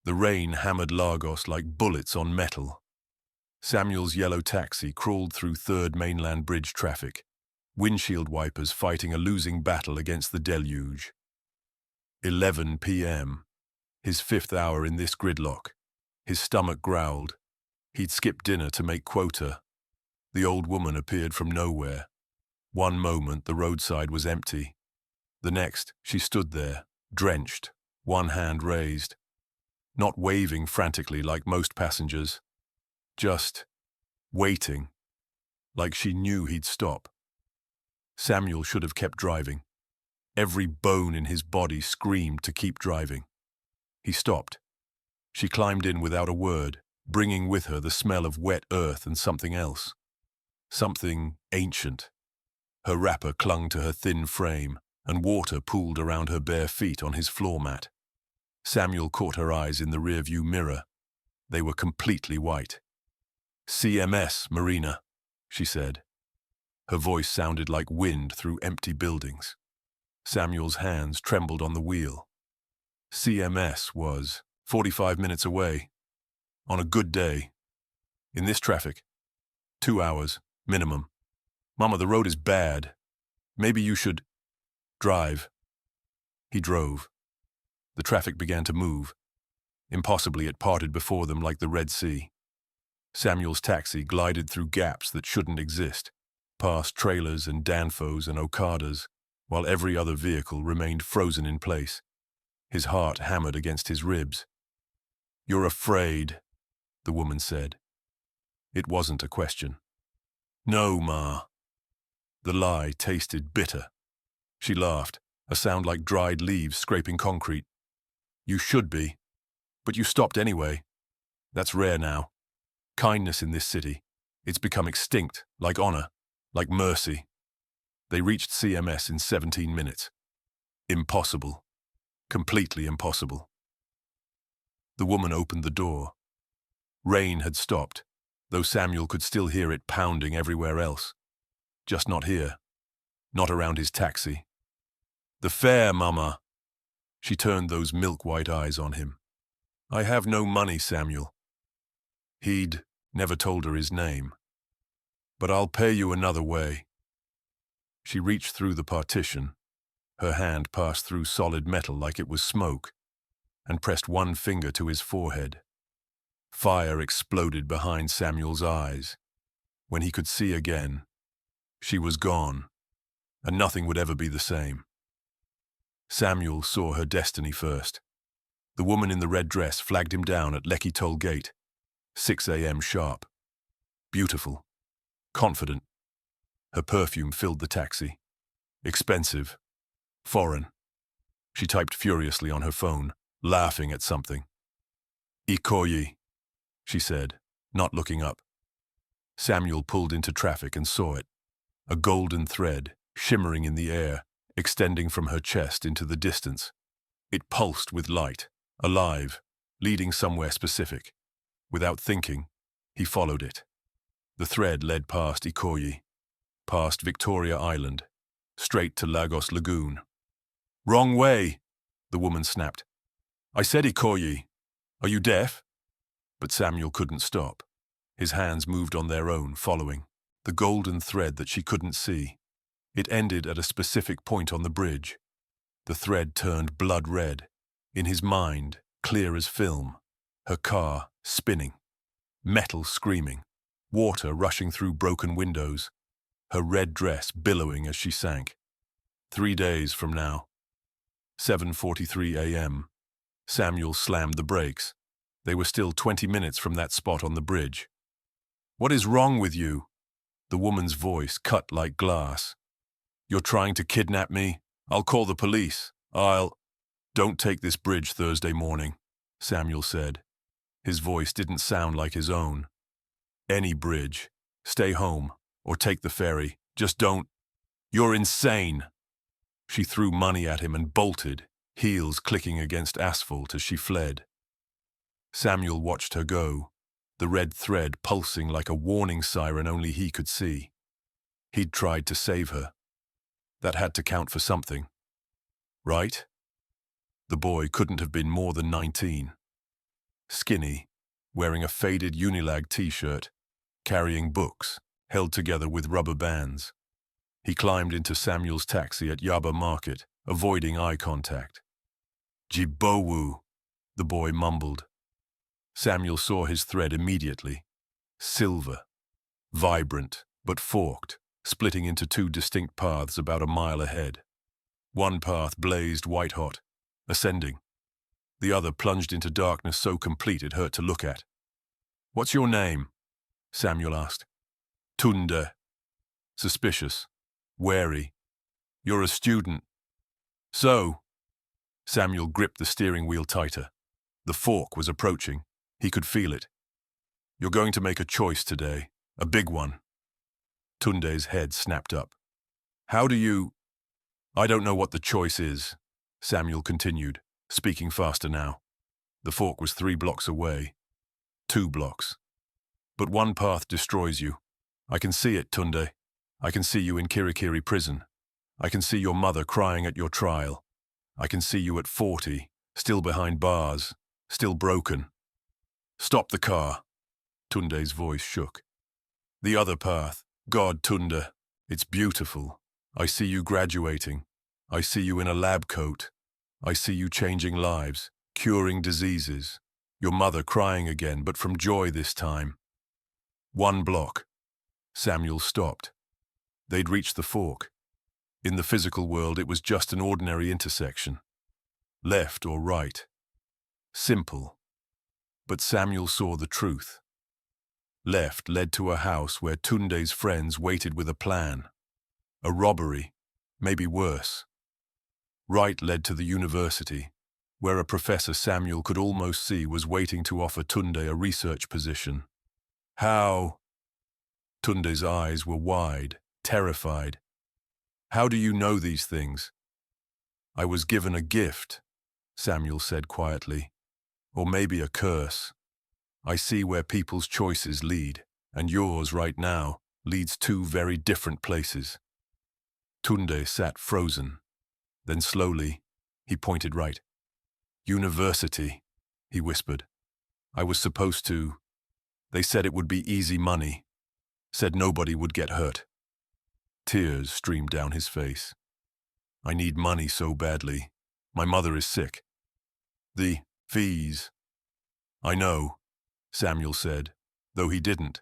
The rain hammered Lagos like bullets on metal. Samuel's yellow taxi crawled through Third Mainland Bridge traffic, windshield wipers fighting a losing battle against the deluge. 11 p.m. His fifth hour in this gridlock. His stomach growled. He'd skipped dinner to make quota. The old woman appeared from nowhere. One moment the roadside was empty. The next, she stood there, drenched, one hand raised. Not waving frantically like most passengers. Just waiting, like she knew he'd stop. Samuel should have kept driving. Every bone in his body screamed to keep driving. He stopped. She climbed in without a word, bringing with her the smell of wet earth and something else. Something ancient. Her wrapper clung to her thin frame, and water pooled around her bare feet on his floor mat. Samuel caught her eyes in the rearview mirror. They were completely white. "CMS, Marina," she said. Her voice sounded like wind through empty buildings. Samuel's hands trembled on the wheel. CMS was 45 minutes away. On a good day. In this traffic. 2 hours, minimum. "Mama, the road is bad. Maybe you should drive." He drove. The traffic began to move. Impossibly, it parted before them like the Red Sea. Samuel's taxi glided through gaps that shouldn't exist, past trailers and Danfos and Okadas, while every other vehicle remained frozen in place. His heart hammered against his ribs. "You're afraid," the woman said. It wasn't a question. "No, Ma." The lie tasted bitter. She laughed, a sound like dried leaves scraping concrete. "You should be. But you stopped anyway. That's rare now. Kindness in this city. It's become extinct, like honor, like mercy." They reached CMS in 17 minutes. Impossible. Completely impossible. The woman opened the door. Rain had stopped, though Samuel could still hear it pounding everywhere else. Just not here. Not around his taxi. "The fare, Mama." She turned those milk-white eyes on him. "I have no money, Samuel." He'd never told her his name. "But I'll pay you another way." She reached through the partition. Her hand passed through solid metal like it was smoke, and pressed one finger to his forehead. Fire exploded behind Samuel's eyes. When he could see again, she was gone, and nothing would ever be the same. Samuel saw her destiny first. The woman in the red dress flagged him down at Lekki Toll Gate, 6 a.m. sharp. Beautiful, confident. Her perfume filled the taxi. Expensive, foreign. She typed furiously on her phone, laughing at something. "Ikoyi," she said, not looking up. Samuel pulled into traffic and saw it. A golden thread, shimmering in the air, extending from her chest into the distance. It pulsed with light, alive, leading somewhere specific. Without thinking, he followed it. The thread led past Ikoyi, past Victoria Island, straight to Lagos Lagoon. "Wrong way," the woman snapped. "I said Ikoyi. Are you deaf?" But Samuel couldn't stop. His hands moved on their own, following. The golden thread that she couldn't see. It ended at a specific point on the bridge. The thread turned blood red. In his mind, clear as film. Her car spinning. Metal screaming. Water rushing through broken windows. Her red dress billowing as she sank. 3 days from now. 7:43 a.m. Samuel slammed the brakes. They were still 20 minutes from that spot on the bridge. "What is wrong with you?" The woman's voice cut like glass. "You're trying to kidnap me? I'll call the police. Don't take this bridge Thursday morning," Samuel said. His voice didn't sound like his own. "Any bridge. Stay home, or take the ferry. Just don't. You're insane." She threw money at him and bolted, heels clicking against asphalt as she fled. Samuel watched her go, the red thread pulsing like a warning siren only he could see. He'd tried to save her. That had to count for something. Right? The boy couldn't have been more than 19. skinny, wearing a faded Unilag t-shirt, carrying books, held together with rubber bands. He climbed into Samuel's taxi at Yaba Market, avoiding eye contact. "Jibowu," the boy mumbled. Samuel saw his thread immediately. Silver. Vibrant, but forked, splitting into two distinct paths about a mile ahead. One path blazed white-hot, ascending. The other plunged into darkness so complete it hurt to look at. "What's your name?" Samuel asked. "Tunde." Suspicious. Wary. "You're a student." "So?" Samuel gripped the steering wheel tighter. The fork was approaching. He could feel it. "You're going to make a choice today. A big one." Tunde's head snapped up. "How do you—" "I don't know what the choice is," Samuel continued, speaking faster now. The fork was 3 blocks away. 2 blocks. "But one path destroys you. I can see it, Tunde. I can see you in Kirikiri prison. I can see your mother crying at your trial. I can see you at 40, still behind bars, still broken." "Stop the car." Tunde's voice shook. "The other path. God, Tunde, it's beautiful. I see you graduating. I see you in a lab coat. I see you changing lives, curing diseases. Your mother crying again, but from joy this time." 1 block. Samuel stopped. They'd reached the fork. In the physical world, it was just an ordinary intersection. Left or right. Simple. But Samuel saw the truth. Left led to a house where Tunde's friends waited with a plan. A robbery, maybe worse. Right led to the university, where a professor Samuel could almost see was waiting to offer Tunde a research position. "How?" Tunde's eyes were wide, terrified. "How do you know these things?" "I was given a gift," Samuel said quietly. "Or maybe a curse. I see where people's choices lead, and yours right now leads 2 very different places." Tunde sat frozen. Then slowly, he pointed right. "University," he whispered. "I was supposed to. They said it would be easy money. Said nobody would get hurt." Tears streamed down his face. "I need money so badly. My mother is sick." "The fees." "I know," Samuel said, though he didn't.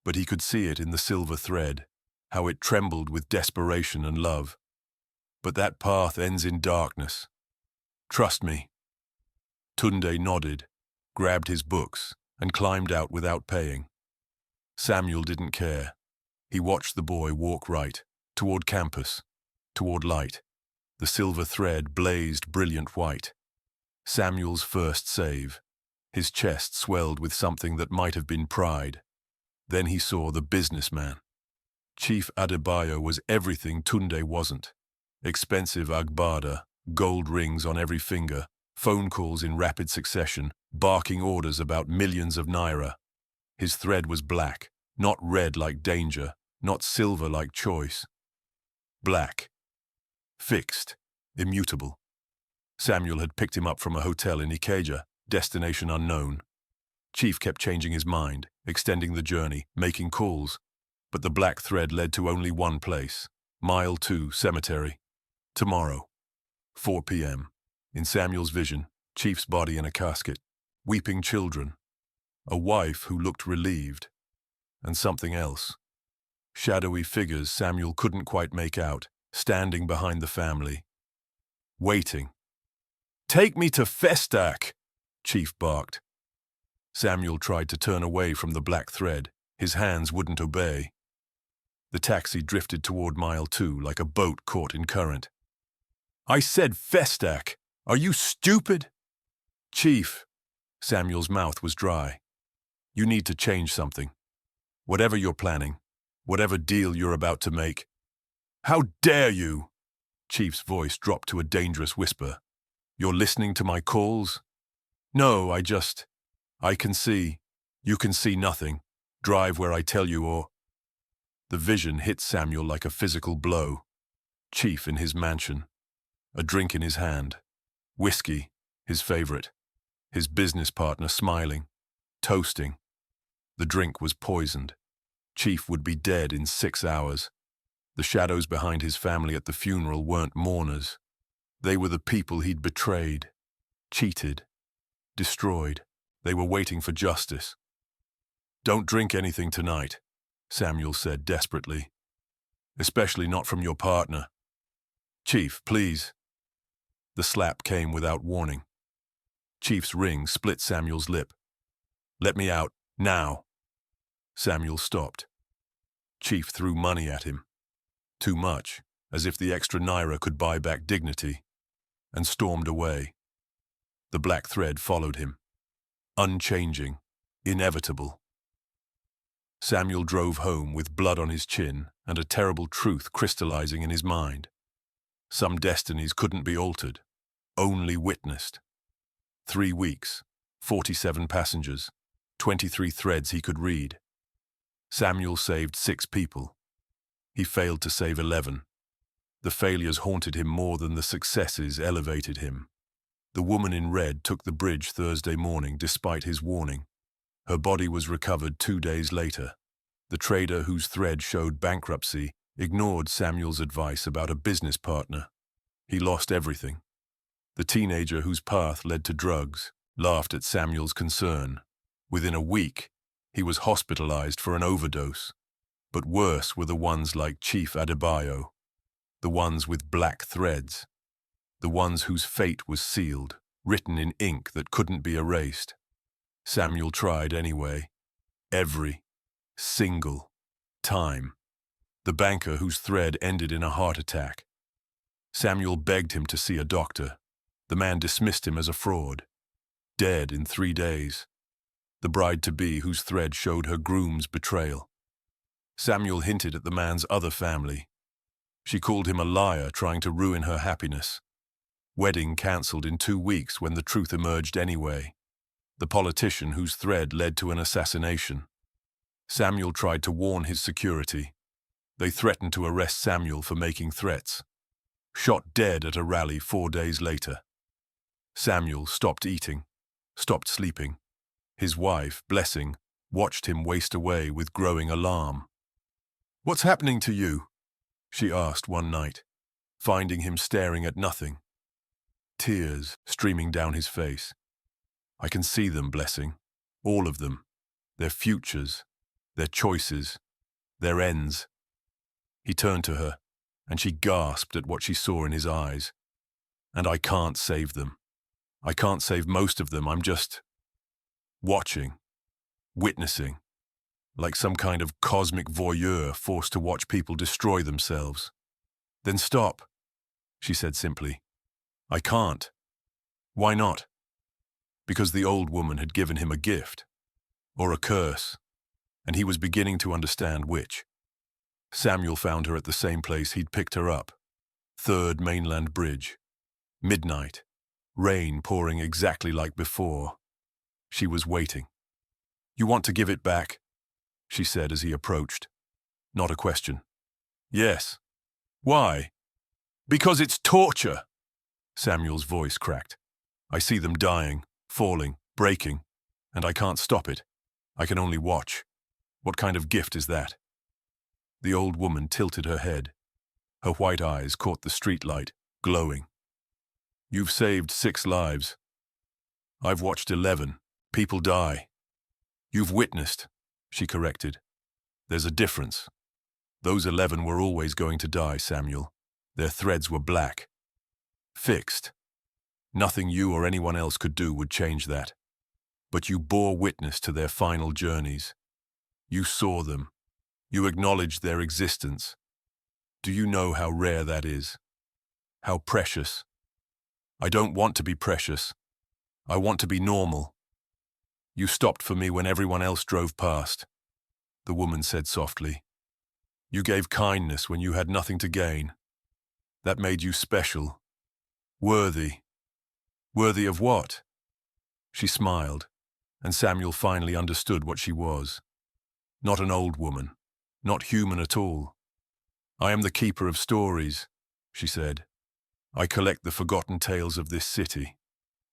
But he could see it in the silver thread, how it trembled with desperation and love. "But that path ends in darkness. Trust me." Tunde nodded, grabbed his books, and climbed out without paying. Samuel didn't care. He watched the boy walk right, toward campus, toward light. The silver thread blazed brilliant white. Samuel's first save. His chest swelled with something that might have been pride. Then he saw the businessman. Chief Adebayo was everything Tunde wasn't. Expensive agbada, gold rings on every finger, phone calls in rapid succession, barking orders about millions of naira. His thread was black, not red like danger, not silver like choice. Black. Fixed. Immutable. Samuel had picked him up from a hotel in Ikeja, destination unknown. Chief kept changing his mind, extending the journey, making calls. But the black thread led to only one place. Mile 2, cemetery. Tomorrow. 4 p.m. In Samuel's vision, Chief's body in a casket. Weeping children. A wife who looked relieved. And something else. Shadowy figures Samuel couldn't quite make out, standing behind the family. Waiting. "Take me to Festac!" Chief barked. Samuel tried to turn away from the black thread. His hands wouldn't obey. The taxi drifted toward mile 2 like a boat caught in current. "I said Festac! Are you stupid?" "Chief," Samuel's mouth was dry. "You need to change something. Whatever you're planning, whatever deal you're about to make." "How dare you?" Chief's voice dropped to a dangerous whisper. "You're listening to my calls?" "No, I can see. You can see nothing. Drive where I tell you or—" The vision hit Samuel like a physical blow. Chief in his mansion. A drink in his hand. Whiskey, his favorite. his business partner smiling, toasting. The drink was poisoned. Chief would be dead in 6 hours. The shadows behind his family at the funeral weren't mourners. They were the people he'd betrayed, cheated, destroyed. They were waiting for justice. "Don't drink anything tonight," Samuel said desperately. "Especially not from your partner. Chief, please." The slap came without warning. Chief's ring split Samuel's lip. "Let me out, now." Samuel stopped. Chief threw money at him. Too much, as if the extra naira could buy back dignity, and stormed away. The black thread followed him. Unchanging, inevitable. Samuel drove home with blood on his chin and a terrible truth crystallizing in his mind. Some destinies couldn't be altered, only witnessed. 3 weeks, 47 passengers, 23 threads he could read. Samuel saved 6 people. He failed to save 11. The failures haunted him more than the successes elevated him. The woman in red took the bridge Thursday morning despite his warning. Her body was recovered 2 days later. The trader whose thread showed bankruptcy ignored Samuel's advice about a business partner. He lost everything. The teenager whose path led to drugs laughed at Samuel's concern. Within a week, he was hospitalized for an overdose. But worse were the ones like Chief Adebayo, the ones with black threads, the ones whose fate was sealed, written in ink that couldn't be erased. Samuel tried anyway, every single time. The banker whose thread ended in a heart attack. Samuel begged him to see a doctor. The man dismissed him as a fraud. Dead in 3 days. The bride-to-be whose thread showed her groom's betrayal. Samuel hinted at the man's other family. She called him a liar trying to ruin her happiness. Wedding cancelled in 2 weeks when the truth emerged anyway. The politician whose thread led to an assassination. Samuel tried to warn his security. They threatened to arrest Samuel for making threats. Shot dead at a rally 4 days later. Samuel stopped eating, stopped sleeping. His wife, Blessing, watched him waste away with growing alarm. "What's happening to you?" she asked one night, finding him staring at nothing. Tears streaming down his face. "I can see them, Blessing. All of them. Their futures, their choices, their ends." He turned to her, and she gasped at what she saw in his eyes. "And I can't save them. I can't save most of them. I'm just watching, witnessing, like some kind of cosmic voyeur forced to watch people destroy themselves." "Then stop," she said simply. "I can't." "Why not?" Because the old woman had given him a gift, or a curse, and he was beginning to understand which. Samuel found her at the same place he'd picked her up. 3rd Mainland Bridge. Midnight. Rain pouring exactly like before. She was waiting. "You want to give it back?" she said as he approached. Not a question. "Yes." "Why?" "Because it's torture." Samuel's voice cracked. "I see them dying, falling, breaking, and I can't stop it. I can only watch. What kind of gift is that?" The old woman tilted her head. Her white eyes caught the streetlight, glowing. "You've saved 6 lives. I've watched 11. People die." "You've witnessed," she corrected. "There's a difference. Those 11 were always going to die, Samuel. Their threads were black. Fixed. Nothing you or anyone else could do would change that. But you bore witness to their final journeys. You saw them. You acknowledged their existence. Do you know how rare that is? How precious? I don't want to be precious. I want to be normal. You stopped for me when everyone else drove past," the woman said softly. "You gave kindness when you had nothing to gain. That made you special. Worthy. Worthy of what?" She smiled, and Samuel finally understood what she was. Not an old woman. Not human at all. "I am the keeper of stories," she said. "I collect the forgotten tales of this city.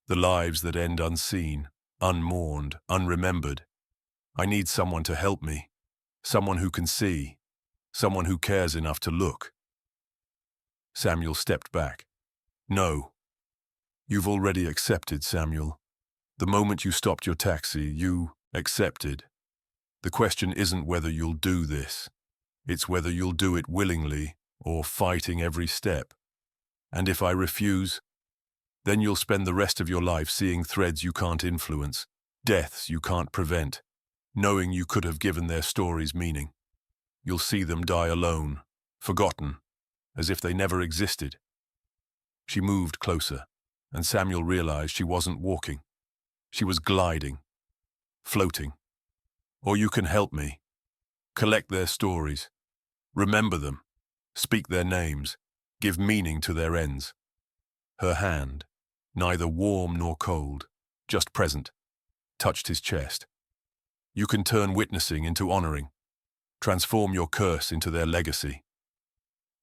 The lives that end unseen, unmourned, unremembered. I need someone to help me. Someone who can see. Someone who cares enough to look. Samuel stepped back. No. You've already accepted, Samuel. The moment you stopped your taxi, you accepted. The question isn't whether you'll do this. It's whether you'll do it willingly or fighting every step. And if I refuse, then you'll spend the rest of your life seeing threads you can't influence, deaths you can't prevent, knowing you could have given their stories meaning. You'll see them die alone, forgotten, as if they never existed. She moved closer, and Samuel realized she wasn't walking. She was gliding, floating. Or you can help me. Collect their stories. Remember them. Speak their names. Give meaning to their ends. Her hand, neither warm nor cold, just present, touched his chest. You can turn witnessing into honoring. Transform your curse into their legacy.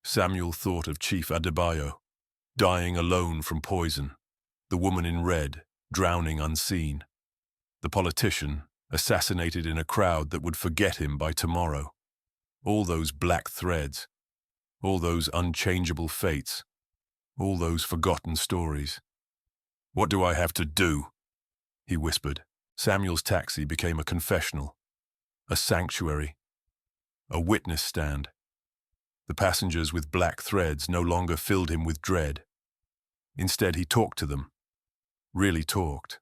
Samuel thought of Chief Adebayo, dying alone from poison, the woman in red, drowning unseen, the politician, assassinated in a crowd that would forget him by tomorrow. All those black threads, all those unchangeable fates, all those forgotten stories. What do I have to do? He whispered. Samuel's taxi became a confessional, a sanctuary, a witness stand. The passengers with black threads no longer filled him with dread. Instead, he talked to them, really talked,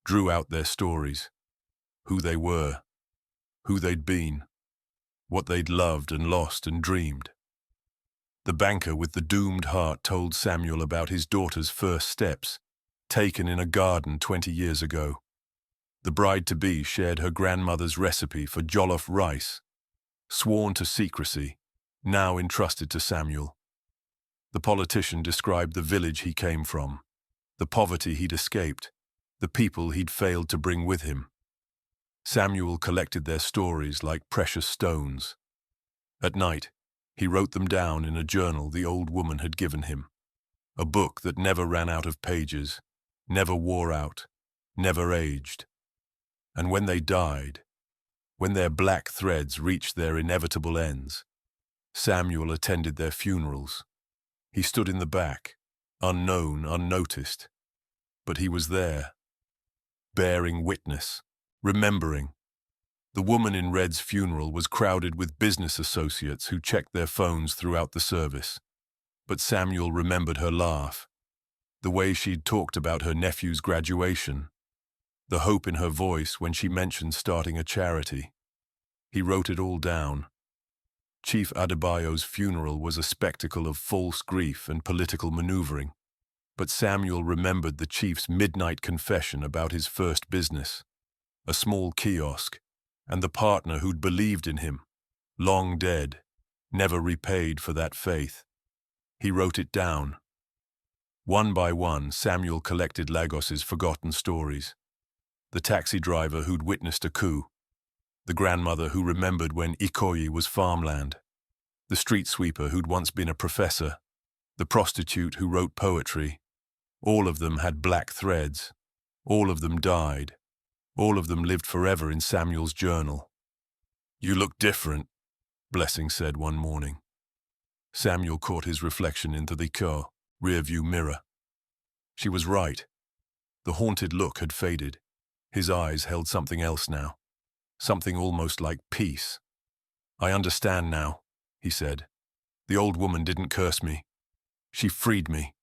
drew out their stories, who they were, who they'd been, what they'd loved and lost and dreamed. The banker with the doomed heart told Samuel about his daughter's first steps, taken in a garden 20 years ago. The bride-to-be shared her grandmother's recipe for jollof rice, sworn to secrecy, now entrusted to Samuel. The politician described the village he came from, the poverty he'd escaped, the people he'd failed to bring with him. Samuel collected their stories like precious stones. At night, he wrote them down in a journal the old woman had given him, a book that never ran out of pages, never wore out, never aged. And when they died, when their black threads reached their inevitable ends, Samuel attended their funerals. He stood in the back, unknown, unnoticed, but he was there, bearing witness, remembering. The woman in red's funeral was crowded with business associates who checked their phones throughout the service. But Samuel remembered her laugh, the way she'd talked about her nephew's graduation, the hope in her voice when she mentioned starting a charity. He wrote it all down. Chief Adebayo's funeral was a spectacle of false grief and political maneuvering, but Samuel remembered the chief's midnight confession about his first business, a small kiosk, and the partner who'd believed in him, long dead, never repaid for that faith. He wrote it down. One by one, Samuel collected Lagos's forgotten stories. The taxi driver who'd witnessed a coup, the grandmother who remembered when Ikoyi was farmland, the street sweeper who'd once been a professor, the prostitute who wrote poetry. All of them had black threads. All of them died. All of them lived forever in Samuel's journal. "You look different," Blessing said one morning. Samuel caught his reflection into the rearview mirror. She was right. The haunted look had faded. His eyes held something else now, something almost like peace. "I understand now," he said. "The old woman didn't curse me. She freed me."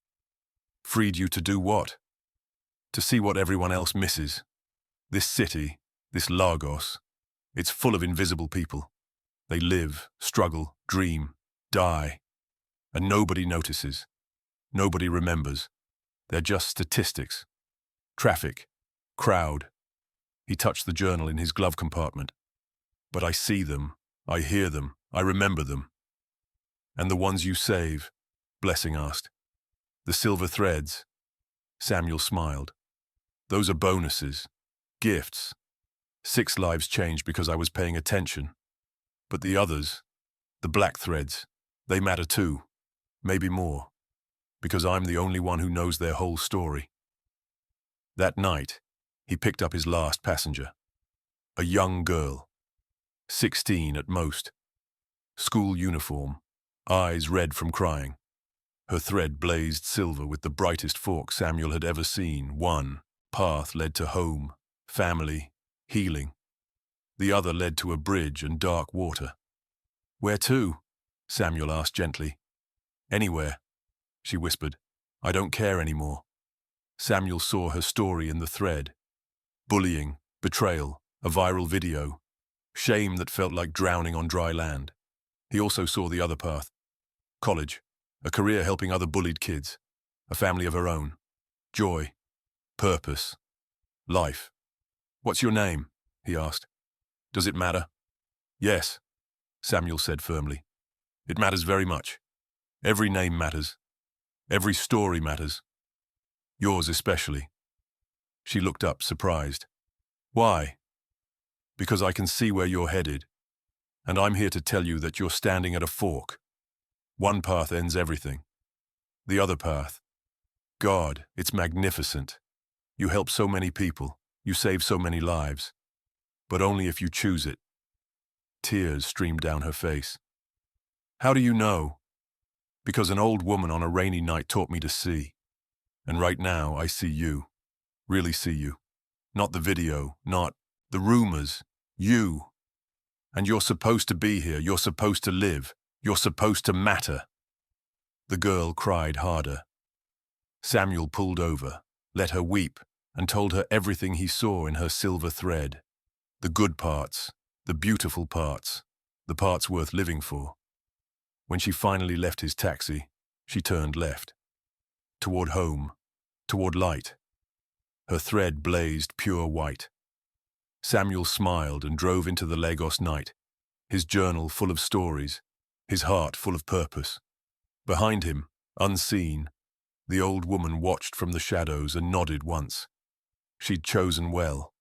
"Freed you to do what?" "To see what everyone else misses. This city, this Lagos, it's full of invisible people. They live, struggle, dream, die, and nobody notices. Nobody remembers. They're just statistics. Traffic, crowd." He touched the journal in his glove compartment. "But I see them, I hear them, I remember them." "And the ones you save?" Blessing asked. "The silver threads?" Samuel smiled. "Those are bonuses, gifts. 6 lives changed because I was paying attention. But the others, the black threads, they matter too, maybe more, because I'm the only one who knows their whole story." That night, he picked up his last passenger. A young girl, 16 at most. School uniform, eyes red from crying. Her thread blazed silver with the brightest fork Samuel had ever seen. One path led to home, family, healing. The other led to a bridge and dark water. "Where to?" Samuel asked gently. "Anywhere," she whispered. "I don't care anymore." Samuel saw her story in the thread. Bullying, betrayal, a viral video. Shame that felt like drowning on dry land. He also saw the other path. College, a career helping other bullied kids, a family of her own. Joy, purpose, life. "What's your name?" he asked. "Does it matter?" "Yes," Samuel said firmly. "It matters very much. Every name matters. Every story matters. Yours especially." She looked up, surprised. "Why?" "Because I can see where you're headed, and I'm here to tell you that you're standing at a fork. One path ends everything. The other path, God, it's magnificent. You help so many people. You save so many lives. But only if you choose it." Tears streamed down her face. "How do you know?" "Because an old woman on a rainy night taught me to see. And right now, I see you. Really see you. Not the video, not the rumors. You. And you're supposed to be here. You're supposed to live. You're supposed to matter." The girl cried harder. Samuel pulled over, let her weep, and told her everything he saw in her silver thread. The good parts, the beautiful parts, the parts worth living for. When she finally left his taxi, she turned left. Toward home, toward light. Her thread blazed pure white. Samuel smiled and drove into the Lagos night, his journal full of stories, his heart full of purpose. Behind him, unseen, the old woman watched from the shadows and nodded once. She'd chosen well.